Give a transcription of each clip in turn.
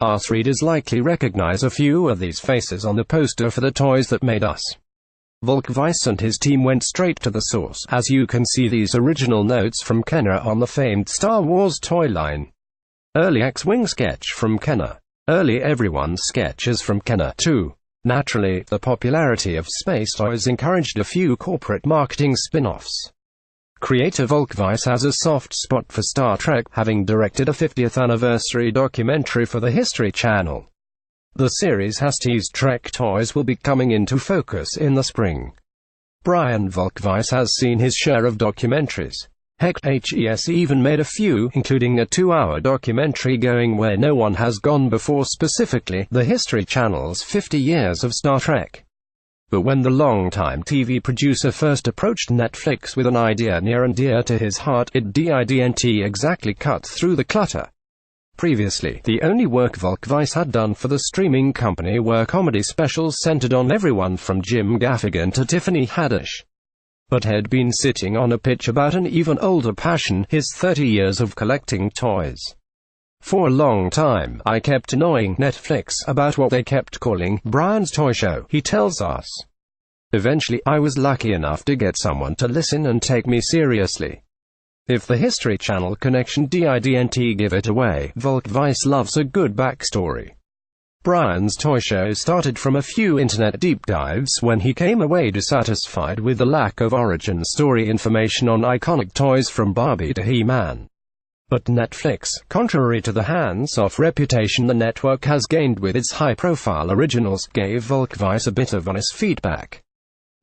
Us readers likely recognize a few of these faces on the poster for The Toys That Made Us. Volk-Weiss and his team went straight to the source, as you can see these original notes from Kenner on the famed Star Wars toy line. Early X-Wing sketch from Kenner. Early Everyone's sketches from Kenner, too. Naturally, the popularity of space toys encouraged a few corporate marketing spin-offs. Creator Volk-Weiss has a soft spot for Star Trek, having directed a 50th anniversary documentary for the History Channel. The series has teased Trek toys will be coming into focus in the spring. Brian Volk-Weiss has seen his share of documentaries. Heck, HES even made a few, including a 2-hour documentary going where no one has gone before, specifically the History Channel's 50 Years of Star Trek. But when the longtime TV producer first approached Netflix with an idea near and dear to his heart, it didn't exactly cut through the clutter. Previously, the only work Volk-Weiss had done for the streaming company were comedy specials centered on everyone from Jim Gaffigan to Tiffany Haddish. But had been sitting on a pitch about an even older passion, his 30 years of collecting toys. For a long time, I kept annoying Netflix about what they kept calling Brian's Toy Show, he tells us. Eventually, I was lucky enough to get someone to listen and take me seriously. If the History Channel connection didn't give it away, Volk-Weiss loves a good backstory. Brian's Toy Show started from a few internet deep dives when he came away dissatisfied with the lack of origin story information on iconic toys from Barbie to He-Man. But Netflix, contrary to the hands-off reputation the network has gained with its high-profile originals, gave Volk-Weiss a bit of honest feedback.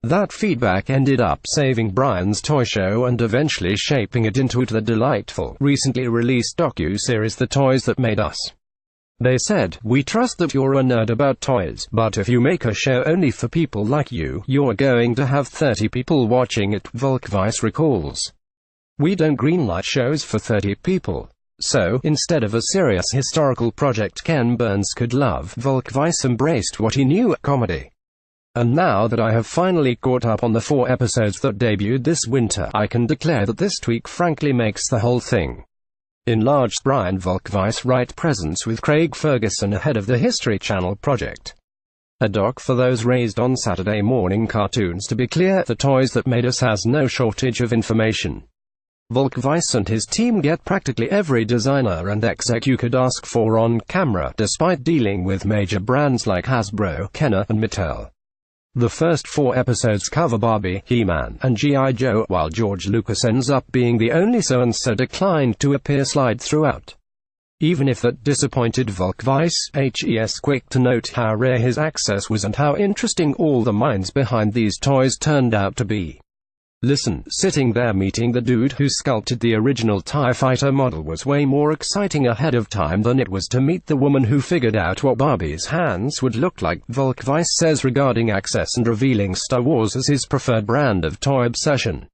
That feedback ended up saving Brian's Toy Show and eventually shaping it into the delightful, recently released docu-series The Toys That Made Us. They said, "We trust that you're a nerd about toys, but if you make a show only for people like you, you're going to have 30 people watching it," Volk-Weiss recalls. "We don't greenlight shows for 30 people. So, instead of a serious historical project Ken Burns could love, Volk-Weiss embraced what he knew, comedy. And now that I have finally caught up on the 4 episodes that debuted this winter, I can declare that this tweak frankly makes the whole thing." Enlarged Brian Volk-Weiss write presence with Craig Ferguson ahead of the History Channel project. A doc for those raised on Saturday morning cartoons. To be clear, The Toys That Made Us has no shortage of information. Volk-Weiss and his team get practically every designer and exec you could ask for on camera, despite dealing with major brands like Hasbro, Kenner, and Mattel. The first 4 episodes cover Barbie, He-Man, and G.I. Joe, while George Lucas ends up being the only so-and-so declined to appear slide throughout. Even if that disappointed Volk-Weiss, HES quick to note how rare his access was and how interesting all the minds behind these toys turned out to be. Listen, sitting there meeting the dude who sculpted the original TIE Fighter model was way more exciting ahead of time than it was to meet the woman who figured out what Barbie's hands would look like, Volk-Weiss says regarding access and revealing Star Wars as his preferred brand of toy obsession.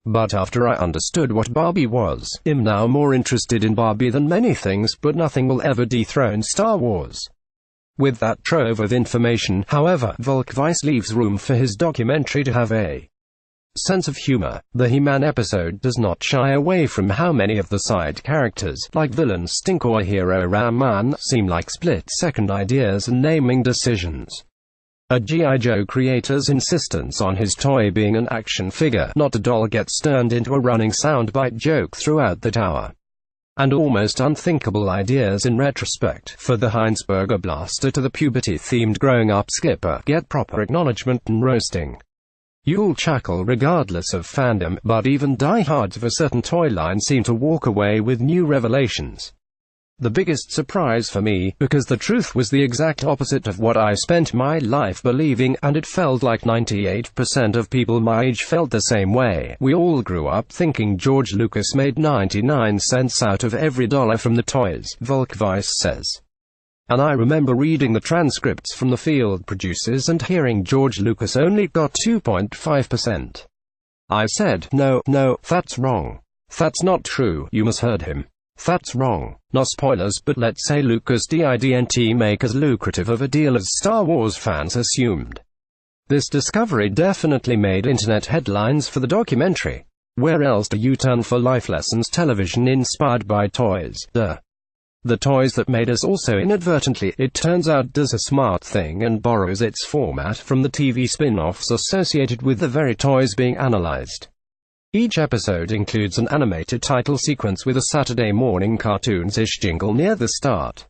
"But after I understood what Barbie was, I'm now more interested in Barbie than many things, but nothing will ever dethrone Star Wars." With that trove of information, however, Volk-Weiss leaves room for his documentary to have a sense of humor. The He-Man episode does not shy away from how many of the side characters, like villain Stink or hero Ram-Man, seem like split-second ideas and naming decisions. A G.I. Joe creator's insistence on his toy being an action figure, not a doll, gets turned into a running soundbite joke throughout the tower. And almost unthinkable ideas in retrospect, for the Heinz-Burger blaster to the puberty-themed growing-up skipper, get proper acknowledgement and roasting. You'll chuckle regardless of fandom, but even diehards of a certain toy line seem to walk away with new revelations. The biggest surprise for me, because the truth was the exact opposite of what I spent my life believing, and it felt like 98% of people my age felt the same way. We all grew up thinking George Lucas made 99 cents out of every dollar from the toys, Volk-Weiss says. And I remember reading the transcripts from the field producers and hearing George Lucas only got 2.5%. I said, no, that's wrong. That's not true, you misheard him. That's wrong. No spoilers, but let's say Lucas didn't make as lucrative of a deal as Star Wars fans assumed. This discovery definitely made internet headlines for the documentary. Where else do you turn for life lessons television inspired by toys? Duh. The Toys That Made Us also inadvertently, it turns out, does a smart thing and borrows its format from the TV spin-offs associated with the very toys being analyzed. Each episode includes an animated title sequence with a Saturday morning cartoons-ish jingle near the start.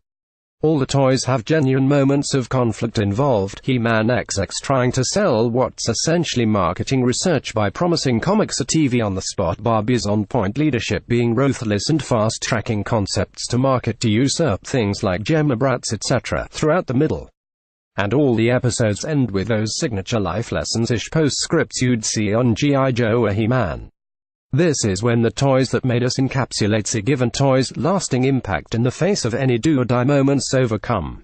All the toys have genuine moments of conflict involved. He-Man XX trying to sell what's essentially marketing research by promising comics a TV on the spot. Barbie's on-point leadership being ruthless and fast-tracking concepts to market to usurp things like Gemma Bratz etc. throughout the middle. And all the episodes end with those signature life lessons-ish postscripts you'd see on G.I. Joe or He-Man. This is when the Toys That Made Us encapsulates a given toy's lasting impact in the face of any do-or-die moments overcome.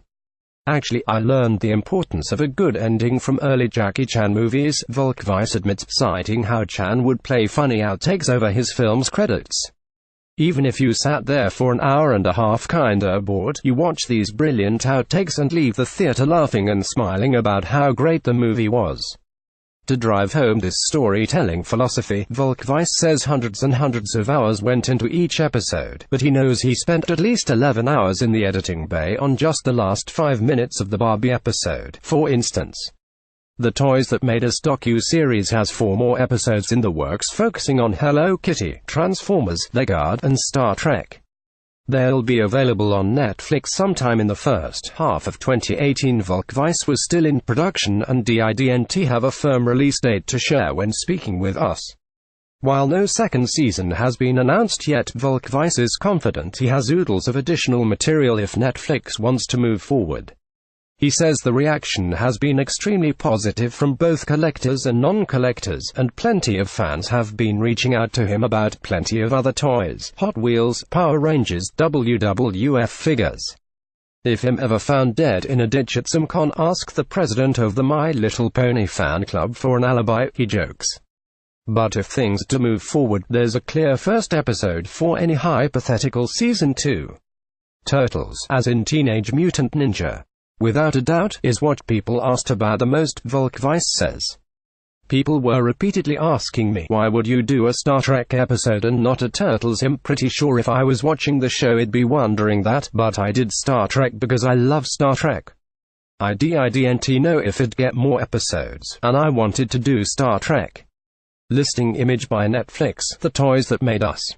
Actually, I learned the importance of a good ending from early Jackie Chan movies, Volk-Weiss admits, citing how Chan would play funny outtakes over his film's credits. Even if you sat there for an hour and a half kinda bored, you watch these brilliant outtakes and leave the theater laughing and smiling about how great the movie was. To drive home this storytelling philosophy, Volk-Weiss says hundreds and hundreds of hours went into each episode, but he knows he spent at least 11 hours in the editing bay on just the last 5 minutes of the Barbie episode, for instance. The Toys That Made Us docu-series has 4 more episodes in the works focusing on Hello Kitty, Transformers, The Guard, and Star Trek. They'll be available on Netflix sometime in the first half of 2018. Volk-Weiss was still in production and didn't have a firm release date to share when speaking with us. While no second season has been announced yet, Volk-Weiss is confident he has oodles of additional material if Netflix wants to move forward. He says the reaction has been extremely positive from both collectors and non-collectors, and plenty of fans have been reaching out to him about plenty of other toys, Hot Wheels, Power Rangers, WWF figures. If him ever found dead in a ditch at some con, ask the president of the My Little Pony fan club for an alibi, he jokes. But if things do move forward, there's a clear first episode for any hypothetical season 2. Turtles, as in Teenage Mutant Ninja, without a doubt, is what people asked about the most, Volk-Weiss says. People were repeatedly asking me, why would you do a Star Trek episode and not a Turtles? I'm pretty sure if I was watching the show I'd be wondering that, but I did Star Trek because I love Star Trek. I didn't know if it'd get more episodes, and I wanted to do Star Trek. Listing image by Netflix, The Toys That Made Us.